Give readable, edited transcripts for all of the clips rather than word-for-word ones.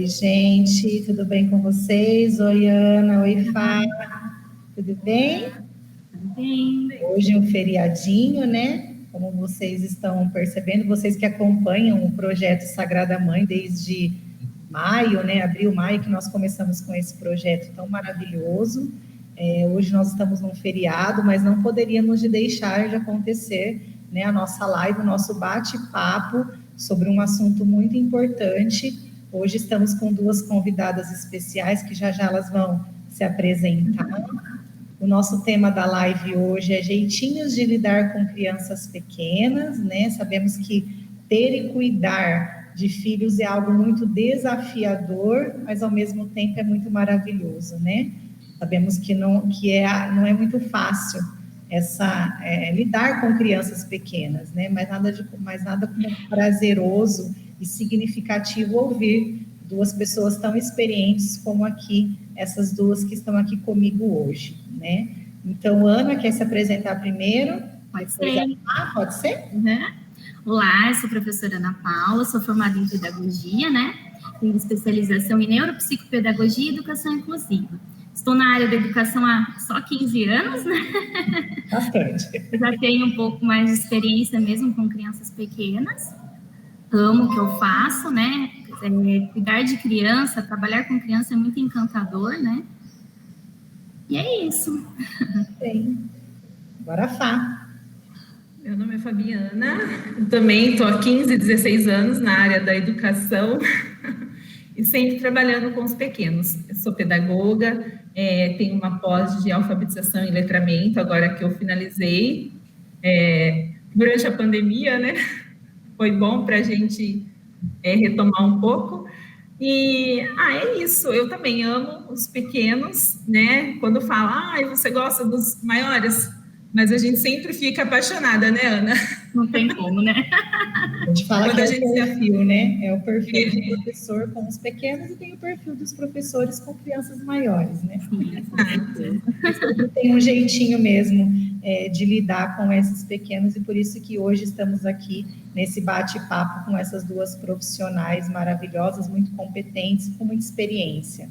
Oi, gente, tudo bem com vocês? Oi, Ana, oi, Fá, tudo bem? Tudo bem. Hoje é um feriadinho, né? Como vocês estão percebendo, vocês que acompanham o projeto Sagrada Mãe desde maio, né? Abril, maio, que nós começamos com esse projeto tão maravilhoso. Hoje nós estamos num feriado, mas não poderíamos deixar de acontecer, né, a nossa live, o nosso bate-papo sobre um assunto muito importante. Hoje estamos com duas convidadas especiais que já elas vão se apresentar. O nosso tema da live hoje é jeitinhos de lidar com crianças pequenas, né? Sabemos que ter e cuidar de filhos é algo muito desafiador, mas ao mesmo tempo é muito maravilhoso, né? Sabemos que não é muito fácil lidar com crianças pequenas, né? Mas nada como prazeroso e significativo ouvir duas pessoas tão experientes como aqui, essas duas que estão aqui comigo hoje, né? Então, Ana, quer se apresentar primeiro? Pode ser. Pode ser? Uhum. Olá, eu sou a professora Ana Paula, sou formada em pedagogia, né? Tenho especialização em neuropsicopedagogia e educação inclusiva. Estou na área da educação há só 15 anos, né? Bastante. Já tenho um pouco mais de experiência mesmo com crianças pequenas. Amo o que eu faço, né? Cuidar de criança, trabalhar com criança é muito encantador, né? E é isso. Bem, agora Fá. Meu nome é Fabiana, eu também estou há 15, 16 anos na área da educação e sempre trabalhando com os pequenos. Eu sou pedagoga, tenho uma pós de alfabetização e letramento, agora que eu finalizei durante a pandemia, né? Foi bom para a gente retomar um pouco. E, é isso, eu também amo os pequenos, né? Quando fala, você gosta dos maiores? Mas a gente sempre fica apaixonada, né, Ana? Não tem como, né? A gente fala quando que é o perfil, né? É o perfil do professor com os pequenos e tem o perfil dos professores com crianças maiores, né? Tem um jeitinho mesmo de lidar com esses pequenos e por isso que hoje estamos aqui nesse bate-papo com essas duas profissionais maravilhosas, muito competentes, com muita experiência.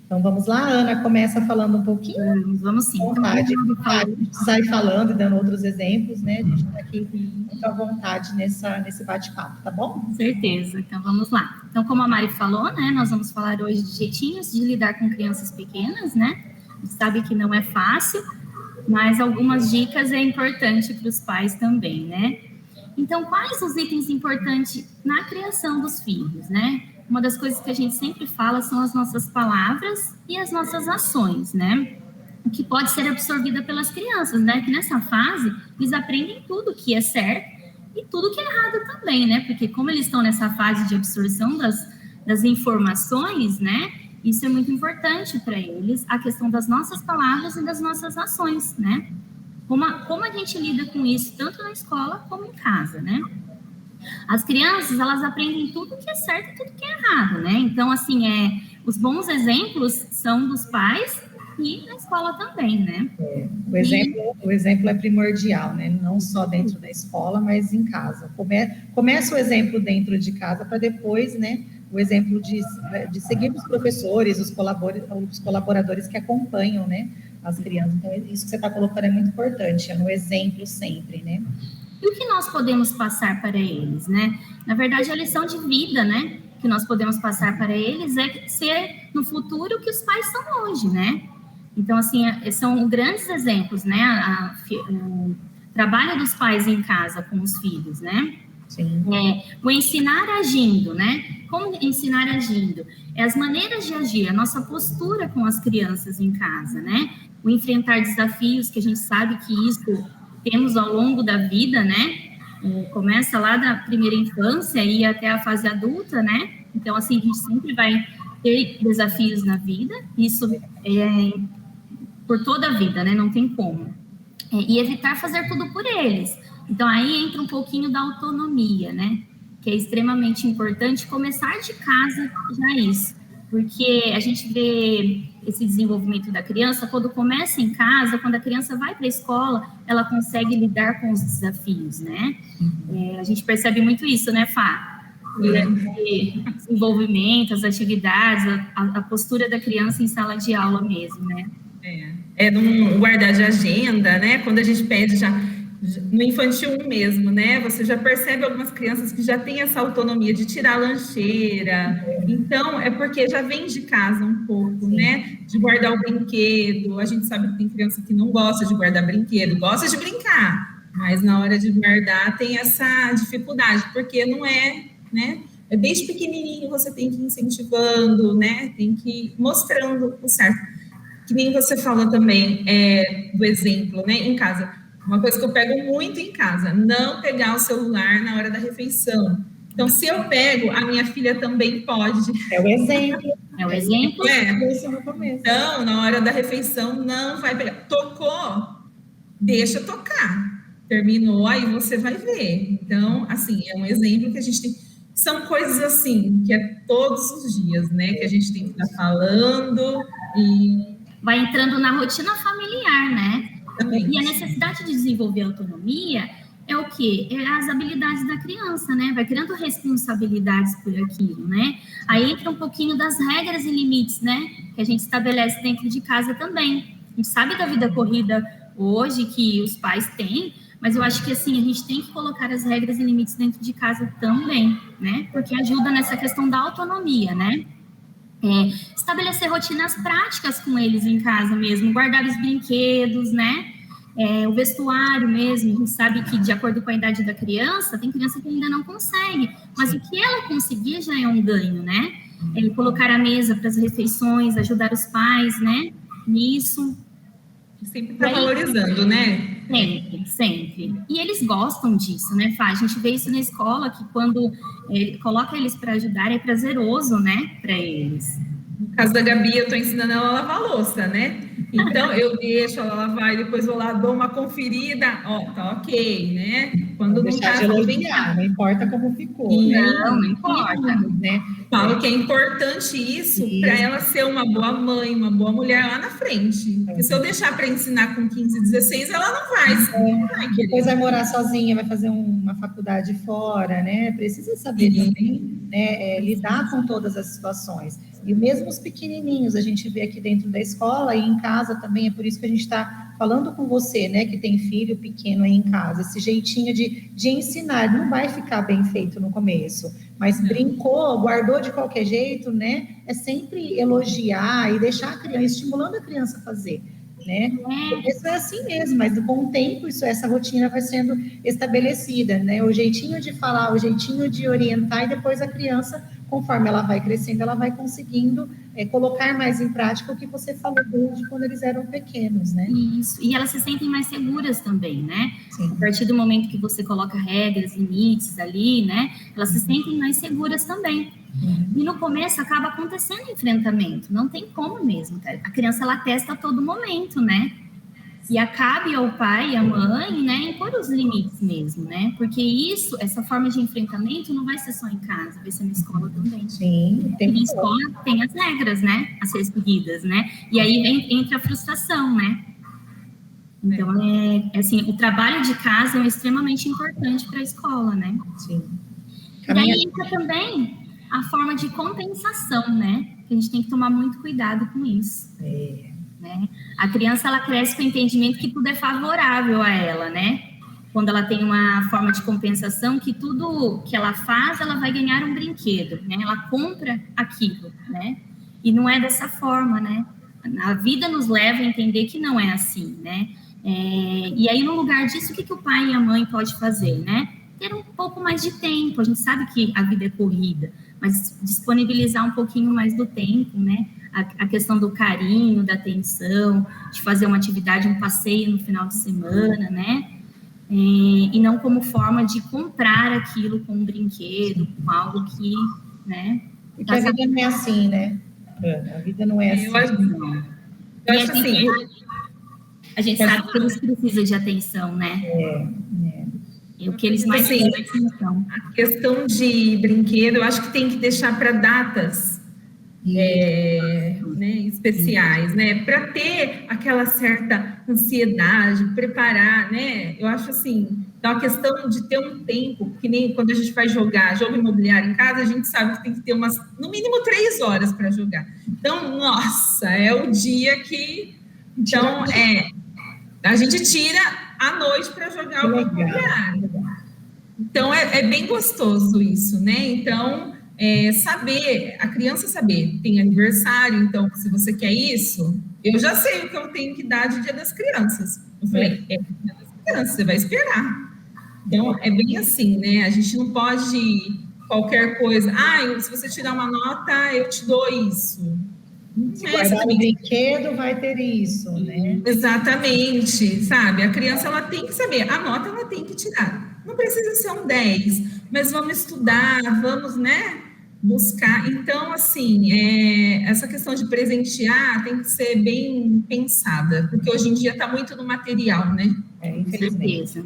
Então, vamos lá, Ana, começa falando um pouquinho. Vamos sim. Vontade, sai falando e dando outros exemplos, né? A gente está aqui muito à vontade nesse bate-papo, tá bom? Com certeza. Então, vamos lá. Então, como a Mari falou, né? Nós vamos falar hoje de jeitinhos de lidar com crianças pequenas, né? A gente sabe que não é fácil, mas algumas dicas é importante para os pais também, né? Então, quais os itens importantes na criação dos filhos, né? Uma das coisas que a gente sempre fala são as nossas palavras e as nossas ações, né? O que pode ser absorvida pelas crianças, né? Que nessa fase, eles aprendem tudo que é certo e tudo que é errado também, né? Porque como eles estão nessa fase de absorção das informações, né? Isso é muito importante para eles, a questão das nossas palavras e das nossas ações, né? Como a gente lida com isso, tanto na escola como em casa, né? As crianças, elas aprendem tudo que é certo e tudo que é errado, né? Então, assim, os bons exemplos são dos pais e na escola também, né? O exemplo é primordial, né? Não só dentro da escola, mas em casa. Começa o exemplo dentro de casa para depois, né? O exemplo de seguir os professores, os colaboradores que acompanham, né? As crianças. Então, isso que você está colocando é muito importante, é no exemplo sempre, né? E o que nós podemos passar para eles, né? Na verdade, a lição de vida, né? Que nós podemos passar para eles é ser no futuro o que os pais são hoje, né? Então, assim, são grandes exemplos, né? O trabalho dos pais em casa com os filhos, né? Sim. O ensinar agindo, né? Como ensinar agindo? As maneiras de agir, a nossa postura com as crianças em casa, né? O enfrentar desafios, que a gente sabe que isso temos ao longo da vida, né? Começa lá da primeira infância e até a fase adulta, né? Então, assim, a gente sempre vai ter desafios na vida, isso por toda a vida, né? Não tem como. E evitar fazer tudo por eles. Então, aí entra um pouquinho da autonomia, né? Que é extremamente importante começar de casa já isso. Porque a gente vê esse desenvolvimento da criança quando começa em casa, quando a criança vai para a escola, ela consegue lidar com os desafios, né? A gente percebe muito isso, né, Fá? durante desenvolvimento, as atividades, a postura da criança em sala de aula mesmo, né? Não guardar de agenda, né? Quando a gente pede já no infantil 1 mesmo, né? Você já percebe algumas crianças que já têm essa autonomia de tirar a lancheira. Então, é porque já vem de casa um pouco, né? De guardar o brinquedo. A gente sabe que tem criança que não gosta de guardar brinquedo, gosta de brincar, mas na hora de guardar tem essa dificuldade, porque não é, né? Desde pequenininho você tem que ir incentivando, né? Tem que ir mostrando o certo. Que nem você falou também do exemplo, né? Em casa. Uma coisa que eu pego muito em casa, não pegar o celular na hora da refeição. Então, se eu pego, a minha filha também pode. É o exemplo. É o exemplo. Então, na hora da refeição, não vai pegar. Tocou, deixa tocar. Terminou, aí você vai ver. Então, assim, é um exemplo que a gente tem. São coisas assim, que é todos os dias, né? Que a gente tem que estar falando e... Vai entrando na rotina familiar, né? Também. E a necessidade de desenvolver autonomia é o quê? É as habilidades da criança, né? Vai criando responsabilidades por aquilo, né? Aí entra um pouquinho das regras e limites, né? Que a gente estabelece dentro de casa também. A gente sabe da vida corrida hoje que os pais têm, mas eu acho que, assim, a gente tem que colocar as regras e limites dentro de casa também, né? Porque ajuda nessa questão da autonomia, né? Estabelecer rotinas práticas com eles em casa mesmo, guardar os brinquedos, né? O vestuário mesmo, a gente sabe que de acordo com a idade da criança, tem criança que ainda não consegue, mas o que ela conseguir já é um ganho, né? Colocar a mesa para as refeições, ajudar os pais, né? Nisso. Sempre está valorizando, né? Sempre. E eles gostam disso, né, Fá? A gente vê isso na escola, que quando coloca eles para ajudar, é prazeroso, né, para eles. No caso da Gabi, eu estou ensinando ela a lavar a louça, né? Então, eu deixo ela lavar e depois vou lá, dou uma conferida. Tá ok, né? Quando não deixar de elogiar, não importa como ficou. Não importa. Né? Falo que é importante isso para ela ser uma boa mãe, uma boa mulher lá na frente. Porque se eu deixar para ensinar com 15, 16, ela não vai. Depois vai morar sozinha, vai fazer uma faculdade fora, né? Precisa saber também, né, lidar com todas as situações. E mesmo os pequenininhos, a gente vê aqui dentro da escola e em casa também, é por isso que a gente está falando com você, né, que tem filho pequeno aí em casa, esse jeitinho de ensinar, não vai ficar bem feito no começo, mas brincou, guardou de qualquer jeito, né, é sempre elogiar e deixar a criança, estimulando a criança a fazer, né, isso é assim mesmo, mas com o tempo, essa rotina vai sendo estabelecida, né, o jeitinho de falar, o jeitinho de orientar, e depois a criança, conforme ela vai crescendo, ela vai conseguindo colocar mais em prática o que você falou desde quando eles eram pequenos, né? Isso, e elas se sentem mais seguras também, né? Sim. A partir do momento que você coloca regras, limites ali, né? Elas se sentem mais seguras também. E no começo acaba acontecendo enfrentamento, não tem como mesmo, tá? A criança, ela testa a todo momento, né? E cabe ao pai e à mãe, né, impor os limites mesmo, né? Porque essa forma de enfrentamento não vai ser só em casa, vai ser na escola também. Sim, tem. E na escola tem as regras, né, a ser seguidas, né? E aí entra a frustração, né? Então, assim, o trabalho de casa é extremamente importante para a escola, né? Sim. E aí entra também a forma de compensação, né? Que a gente tem que tomar muito cuidado com isso. Né? A criança, ela cresce com o entendimento que tudo é favorável a ela, né? Quando ela tem uma forma de compensação, que tudo que ela faz, ela vai ganhar um brinquedo, né? Ela compra aquilo, né? E não é dessa forma, né? A vida nos leva a entender que não é assim, né? E aí, no lugar disso, o que o pai e a mãe pode fazer, né? Ter um pouco mais de tempo. A gente sabe que a vida é corrida, mas disponibilizar um pouquinho mais do tempo, né? A questão do carinho, da atenção, de fazer uma atividade, um passeio no final de semana, né? E não como forma de comprar aquilo com um brinquedo, com algo que, né? Porque a vida não é assim, né? A vida não é assim. Eu acho assim. A gente sabe que eles precisam de atenção, né? O que eles mais precisam de atenção. A questão de brinquedo, eu acho que tem que deixar para datas né, especiais, né, para ter aquela certa ansiedade, preparar, né, eu acho assim, Então, a questão de ter um tempo, que nem quando a gente vai jogar jogo imobiliário em casa, a gente sabe que tem que ter no mínimo 3 horas para jogar. Então, nossa, é o dia que... Então, a gente tira à noite para jogar o imobiliário. Então, é bem gostoso isso, né? Então, a criança saber, tem aniversário, então, se você quer isso, eu já sei o que eu tenho que dar de Dia das Crianças. Eu falei, Dia das Crianças, você vai esperar. Então, é bem assim, né? A gente não pode qualquer coisa. Se você tirar uma nota, eu te dou isso. Se guardar o brinquedo, vai ter isso, né? Exatamente, sabe? A criança, ela tem que saber. A nota, ela tem que tirar. Não precisa ser um 10, mas vamos estudar, vamos, né? Buscar. Então, assim, essa questão de presentear tem que ser bem pensada, porque hoje em dia está muito no material, né? Infelizmente.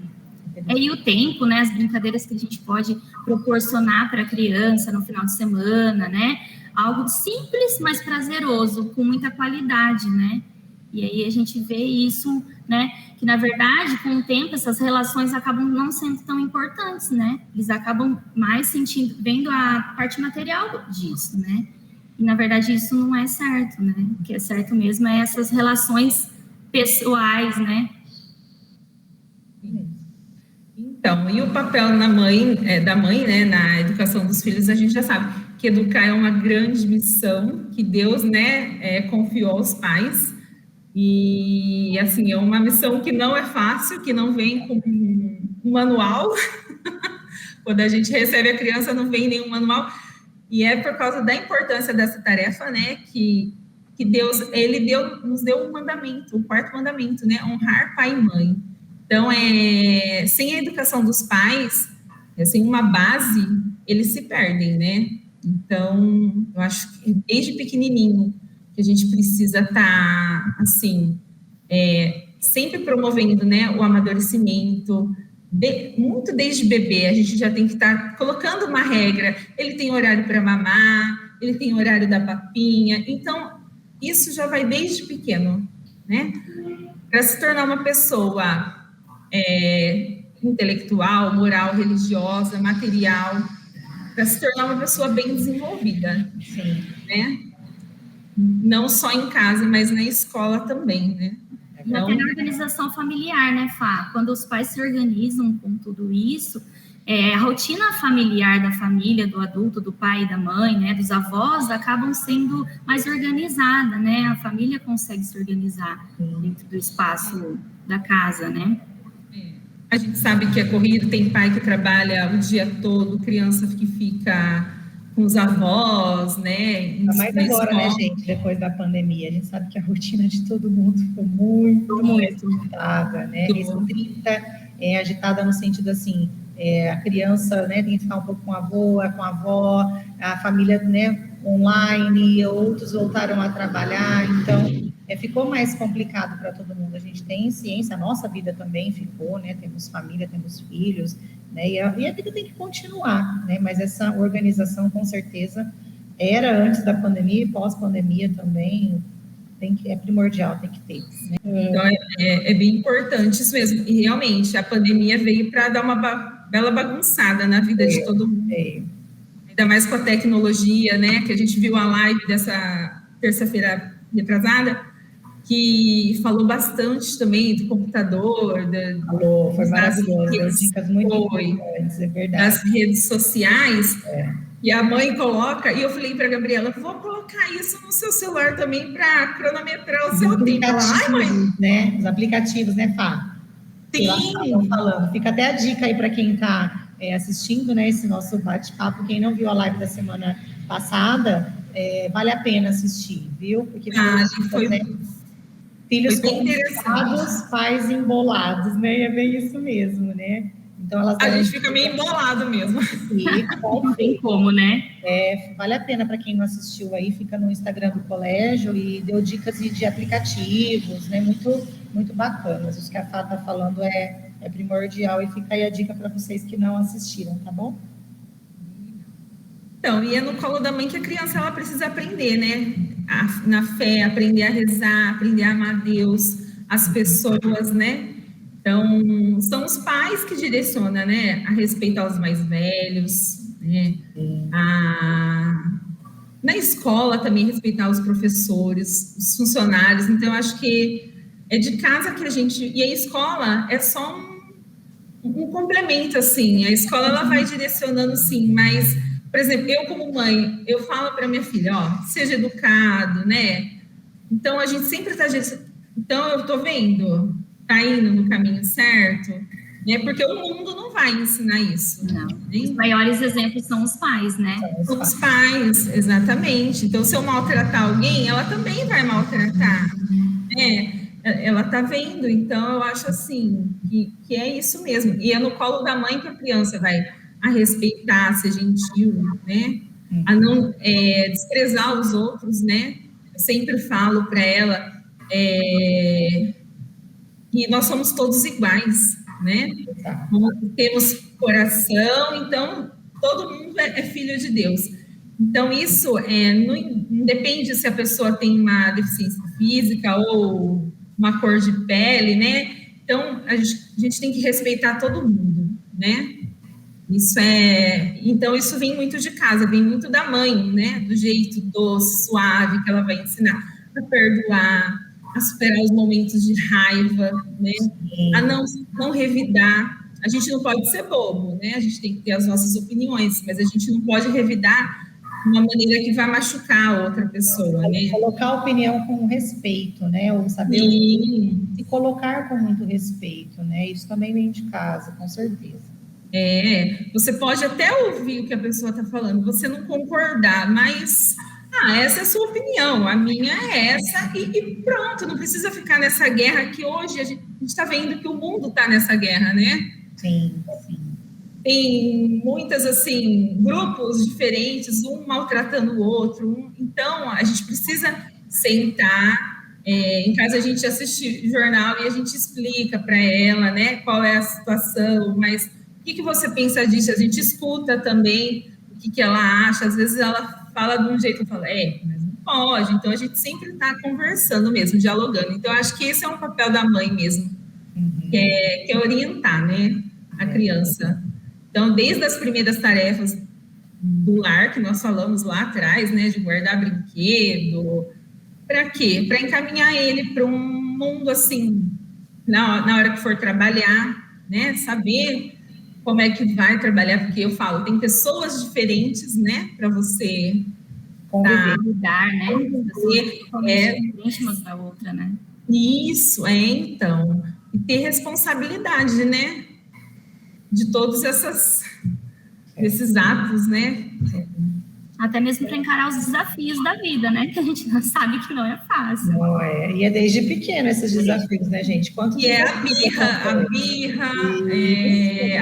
E o tempo, né, as brincadeiras que a gente pode proporcionar para a criança no final de semana, né, algo simples, mas prazeroso, com muita qualidade, né, e aí a gente vê isso, né, que na verdade, com o tempo, essas relações acabam não sendo tão importantes, né, eles acabam mais vendo a parte material disso, né, e na verdade isso não é certo, né, o que é certo mesmo é essas relações pessoais, né. Então, e o papel da mãe, né, na educação dos filhos, a gente já sabe que educar é uma grande missão que Deus, né, confiou aos pais. E, assim, é uma missão que não é fácil, que não vem com um manual. Quando a gente recebe a criança, não vem nenhum manual. E é por causa da importância dessa tarefa, né, que Deus, nos deu um mandamento, o 4º mandamento, né, honrar pai e mãe. Então, sem a educação dos pais, sem uma base, eles se perdem, né? Então, eu acho que desde pequenininho que a gente precisa estar, assim, sempre promovendo, né, o amadurecimento, muito desde bebê, a gente já tem que estar colocando uma regra. Ele tem horário para mamar, ele tem horário da papinha. Então, isso já vai desde pequeno, né? Para se tornar uma pessoa intelectual, moral, religiosa, material, para se tornar uma pessoa bem desenvolvida, Sim. Né? Não só em casa, mas na escola também, né? Então, até na organização familiar, né, Fá? Quando os pais se organizam com tudo isso, a rotina familiar da família, do adulto, do pai e da mãe, né, dos avós, acabam sendo mais organizada, né? A família consegue se organizar dentro do espaço da casa, né? A gente sabe que é corrido, tem pai que trabalha o dia todo, criança que fica com os avós, né? Mais agora, né, gente, depois da pandemia, a gente sabe que a rotina de todo mundo foi muito agitada, né? Restrita, agitada no sentido assim, a criança, né, tem que ficar um pouco com a avó, a família, né, online, outros voltaram a trabalhar, então ficou mais complicado para todo mundo. A gente tem ciência, a nossa vida também ficou, né? Temos família, temos filhos, né? E a vida tem que continuar, né? Mas essa organização, com certeza, era antes da pandemia e pós-pandemia também, é primordial, tem que ter. Né? Então, é bem importante isso mesmo. E, realmente, a pandemia veio para dar uma bela bagunçada na vida de todo mundo. Ainda mais com a tecnologia, né? Que a gente viu a live dessa terça-feira retrasada, que falou bastante também do computador. Foi maravilhoso, deu dicas muito importantes, é verdade. Das redes sociais, e a mãe coloca, e eu falei para a Gabriela, vou colocar isso no seu celular também para cronometrar o seu tempo. Ai, mãe. Né? Os aplicativos, né, Fá? Sim. Falando. Fica até a dica aí para quem está assistindo, né, esse nosso bate-papo. Quem não viu a live da semana passada, vale a pena assistir, viu? Porque foi... Né? Filhos complicados, pais embolados, né? É bem isso mesmo, né? Então, a gente fica meio embolado mesmo. Não tem como, né? Vale a pena para quem não assistiu aí, fica no Instagram do colégio e deu dicas de aplicativos, né? Muito, muito bacanas. Isso que a Fá está falando é primordial e fica aí a dica para vocês que não assistiram, tá bom? Então, e é no colo da mãe que a criança ela precisa aprender, né? Na fé, aprender a rezar, aprender a amar Deus, as pessoas, né? Então, são os pais que direcionam, né, a respeitar os mais velhos, né, na escola também respeitar os professores, os funcionários. Então, eu acho que é de casa que a gente... E a escola é só um complemento, assim. A escola, ela vai direcionando, sim, mas, por exemplo, eu como mãe, eu falo para minha filha, ó, seja educado, né? Então, a gente sempre está... Então, eu estou vendo, está indo no caminho certo, né? Porque o mundo não vai ensinar isso. Não. Os maiores exemplos são os pais, né? São os pais, exatamente. Então, se eu maltratar alguém, ela também vai maltratar, né? Ela está vendo, então eu acho assim que é isso mesmo. E é no colo da mãe que a criança vai a respeitar, a ser gentil, né? A não desprezar os outros, né? Eu sempre falo para ela que nós somos todos iguais, né? Temos coração, então todo mundo é filho de Deus. Então isso não depende se a pessoa tem uma deficiência física ou uma cor de pele, né? Então, a gente tem que respeitar todo mundo, né? Então, isso vem muito de casa, vem muito da mãe, né? Do jeito doce, suave que ela vai ensinar a perdoar, a superar os momentos de raiva, né? A não revidar. A gente não pode ser bobo, né? A gente tem que ter as nossas opiniões, mas a gente não pode revidar de uma maneira que vai machucar a outra pessoa, né? Colocar a opinião com respeito, né? Ou saber se colocar com muito respeito, né? Isso também vem de casa, com certeza. Você pode até ouvir o que a pessoa está falando, você não concordar, mas essa é a sua opinião, a minha é essa, e pronto, não precisa ficar nessa guerra que hoje a gente está vendo que o mundo está nessa guerra, né? Sim. Tem muitas, assim, grupos diferentes, um maltratando o outro. Então, a gente precisa sentar. Em casa, a gente assiste jornal e a gente explica para ela, né, qual é a situação, mas o que você pensa disso? A gente escuta também o que ela acha. Às vezes, ela fala de um jeito, eu falo, mas não pode. Então, a gente sempre está conversando mesmo, dialogando. Então, acho que esse é um papel da mãe mesmo, que é orientar, né, a criança. Então, desde as primeiras tarefas do lar, que nós falamos lá atrás, né, de guardar brinquedo, para quê? Para encaminhar ele para um mundo, assim, na hora que for trabalhar, né, saber como é que vai trabalhar, porque eu falo, tem pessoas diferentes, né, para você lidar, né, íntimas da outra, né. Isso, então, e ter responsabilidade, né, de todos esses atos, né? Até mesmo para encarar os desafios da vida, né? Que a gente não sabe que não é fácil. Não é. E é desde pequeno esses desafios, né, gente? E a birra,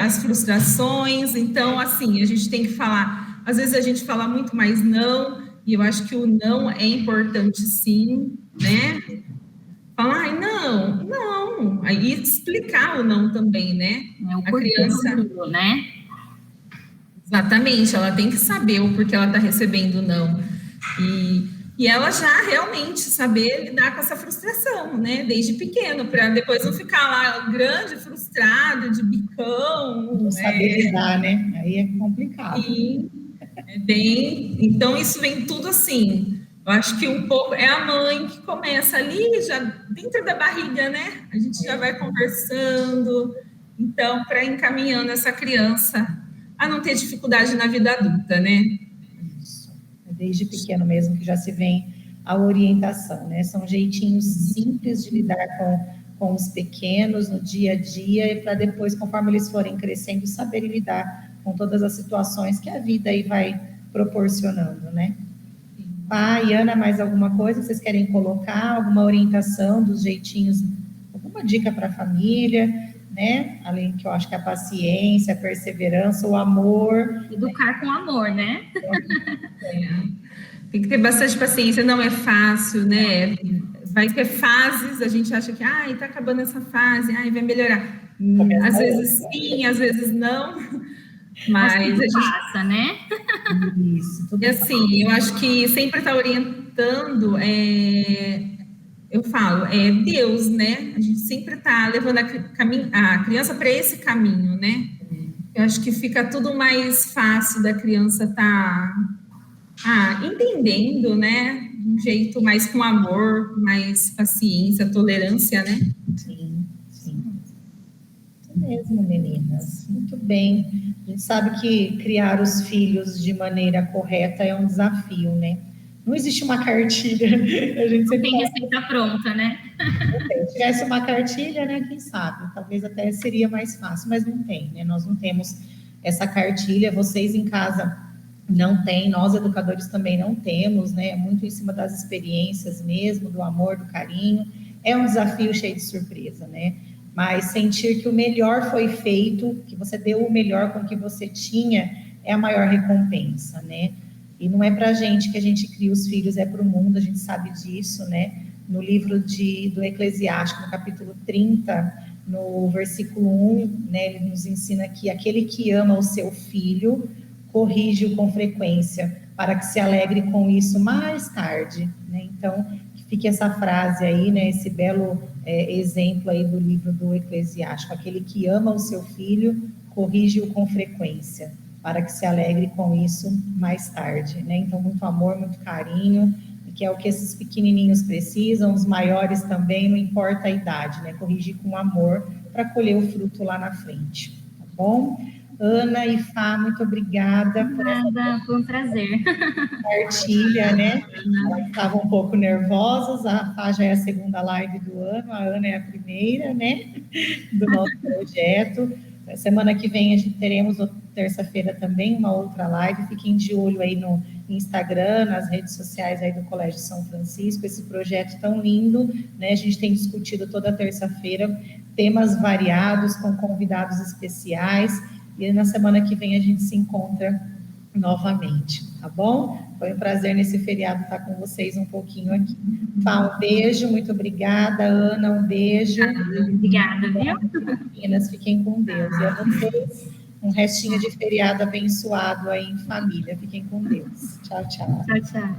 as frustrações. Então, assim, a gente tem que falar. Às vezes a gente fala muito mais não, e eu acho que o não é importante, sim, né? Falar, não. Aí explicar o não também, né? A criança, né? Exatamente, ela tem que saber o porquê ela está recebendo o não. E ela já realmente saber lidar com essa frustração, né? Desde pequeno, para depois não ficar lá grande, frustrado, de bicão. Não saber lidar, né? Aí é complicado. Então, isso vem tudo assim. Eu acho que um pouco é a mãe que começa ali, já dentro da barriga, né? A gente já vai conversando, então, para encaminhando essa criança a não ter dificuldade na vida adulta, né? Isso. É desde pequeno mesmo que já se vem a orientação, né? São jeitinhos simples de lidar com os pequenos no dia a dia e para depois, conforme eles forem crescendo, saberem lidar com todas as situações que a vida aí vai proporcionando, né? Pai, Ana, mais alguma coisa que vocês querem colocar? Alguma orientação dos jeitinhos? Alguma dica para a família, né? Além que eu acho que a paciência, a perseverança, o amor. Educar com amor, né? Tem que ter bastante paciência, não é fácil, né? Vai ter fases, a gente acha que, tá acabando essa fase, vai melhorar. Às vezes sim, às vezes não. Mas a gente passa, né? Isso, tudo assim, eu acho que sempre está orientando. eu falo, é Deus, né? A gente sempre está levando a criança para esse caminho, né? Eu acho que fica tudo mais fácil da criança estar entendendo, né? De um jeito mais com amor, mais paciência, tolerância, né? Sim, sim. Isso mesmo, meninas. Muito bem. A gente sabe que criar os filhos de maneira correta é um desafio, né? Não existe uma cartilha. A gente sempre tem receita pronta, né? Se tivesse uma cartilha, né? Quem sabe? Talvez até seria mais fácil, mas não tem, né? Nós não temos essa cartilha. Vocês em casa não têm, nós educadores também não temos, né? É muito em cima das experiências mesmo, do amor, do carinho. É um desafio cheio de surpresa, né? Mas sentir que o melhor foi feito, que você deu o melhor com o que você tinha, é a maior recompensa, né? E não é para a gente que a gente cria os filhos, é para o mundo, a gente sabe disso, né? No livro do Eclesiástico, no capítulo 30, no versículo 1, né, ele nos ensina que aquele que ama o seu filho, corrige-o com frequência, para que se alegre com isso mais tarde, né? Então, que fique essa frase aí, né, esse belo exemplo aí do livro do Eclesiástico, aquele que ama o seu filho, corrige-o com frequência, para que se alegre com isso mais tarde, né? Então, muito amor, muito carinho, que é o que esses pequenininhos precisam, os maiores também, não importa a idade, né? Corrigir com amor para colher o fruto lá na frente, tá bom? Ana e Fá, muito obrigada por essa foi um prazer. Partilha, né? Elas estavam um pouco nervosas, a Fá já é a segunda live do ano, a Ana é a primeira, né? Do nosso projeto. Semana que vem a gente teremos, terça-feira também, uma outra live. Fiquem de olho aí no Instagram, nas redes sociais aí do Colégio São Francisco, esse projeto tão lindo, né? A gente tem discutido toda terça-feira temas variados, com convidados especiais, e na semana que vem a gente se encontra novamente, tá bom? Foi um prazer nesse feriado estar com vocês um pouquinho aqui. Fá, um beijo, muito obrigada. Ana, um beijo. Obrigada, viu? Meninas, fiquem com Deus. E a vocês, um restinho de feriado abençoado aí em família. Fiquem com Deus. Tchau, tchau. Tchau, tchau.